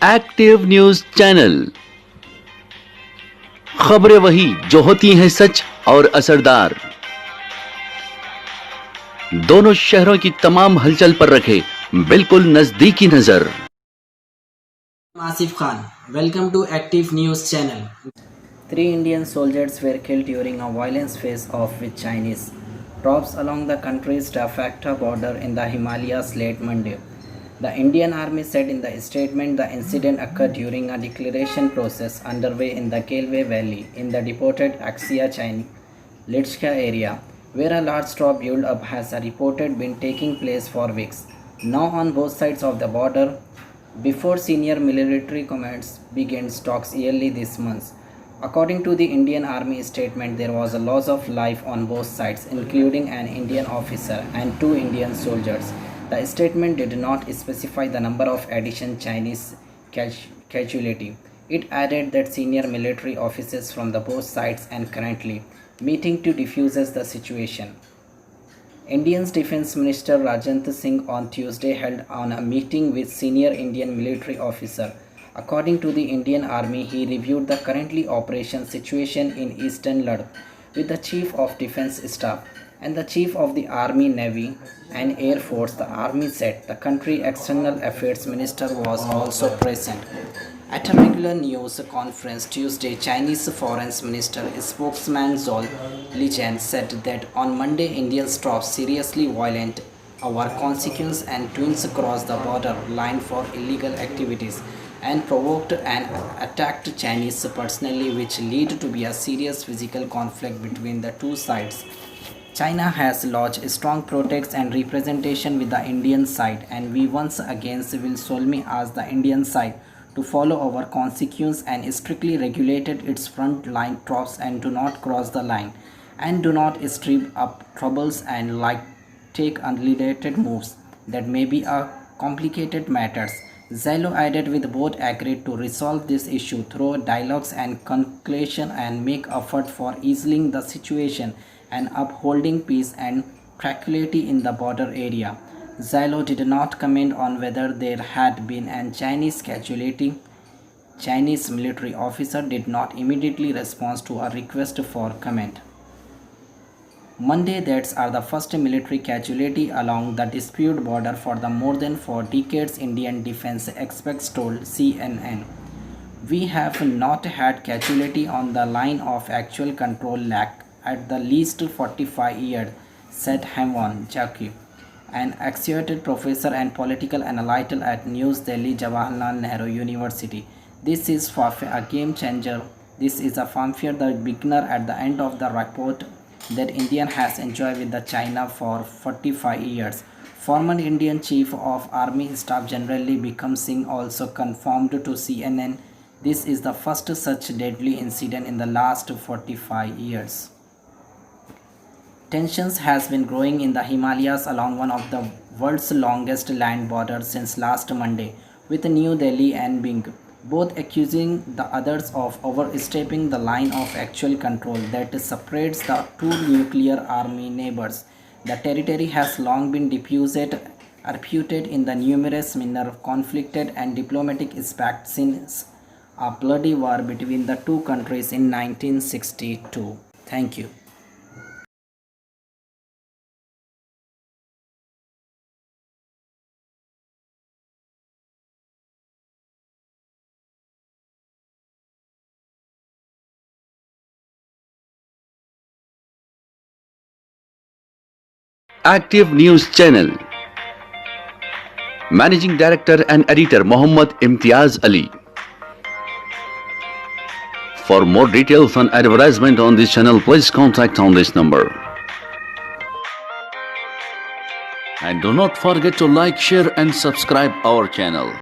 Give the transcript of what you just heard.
Active news channel. खबरें वही जो होती हैं सच और असरदार। दोनों शहरों की तमाम हलचल पर रखे बिल्कुल नजदीकी नजर। Asif Khan, welcome to Active News Channel. 3 Indian soldiers were killed during a violent face-off with Chinese troops along the country's de facto border in the Himalayas late Monday. The Indian Army said in the statement the incident occurred during a declaration process underway in the Kelve Valley in the deported Axia Chinese Litchka area, where a large troop build-up has reported been taking place for weeks. Now on both sides of the border, before senior military commands began talks early this month. According to the Indian Army statement, there was a loss of life on both sides, including an Indian officer and 2 Indian soldiers. The statement did not specify the number of additional Chinese casualty. It added that senior military officers from the both sides are currently meeting to defuse the situation. India's Defence Minister Rajnath Singh on Tuesday held on a meeting with senior Indian military officer. According to the Indian Army, he reviewed the currently operation situation in eastern Ladakh with the Chief of Defence Staff and the Chief of the Army, Navy and Air Force. The Army said the country External Affairs Minister was also present. At a regular news conference Tuesday, Chinese Foreign Minister spokesman Zhou Lijian said that on Monday Indian troops seriously violated our consequence and twins crossed the border line for illegal activities and provoked and attacked Chinese personally, which led to be a serious physical conflict between the two sides. China has lodged strong protests and representation with the Indian side, and we once again will solemnly ask the Indian side to follow our consequence and strictly regulated its front line troops and do not cross the line and do not stir up troubles and take unrelated moves that may be a complicated matters. Zelo added with both agreed to resolve this issue through dialogues and conciliation and make effort for easing the situation and upholding peace and tranquility in the border area. Zilo did not comment on whether there had been a Chinese casualty. Chinese military officer did not immediately respond to a request for comment. Monday, that's are the first military casualty along the disputed border for the more than 4 decades, Indian defense experts told CNN. We have not had casualty on the line of actual control lack at the least 45 years, said Hemant Jaki, an associate professor and political analyst at New Delhi Jawaharlal Nehru University. This is a game changer. This is a fanfare the beginner at the end of the report that India has enjoyed with the China for 45 years. Former Indian Chief of Army Staff General Bikram Singh also confirmed to CNN this is the first such deadly incident in the last 45 years. Tensions has been growing in the Himalayas along one of the world's longest land borders since last Monday, with New Delhi and Bing both accusing the others of overstepping the line of actual control that separates the two nuclear army neighbors. The territory has long been reputed in the numerous minor conflicted and diplomatic aspects since a bloody war between the two countries in 1962. Thank you. Active news channel. Managing director and editor Mohammad Imtiaz Ali. For more details and advertisement on this channel, please contact on this number. And do not forget to like, share and subscribe our channel.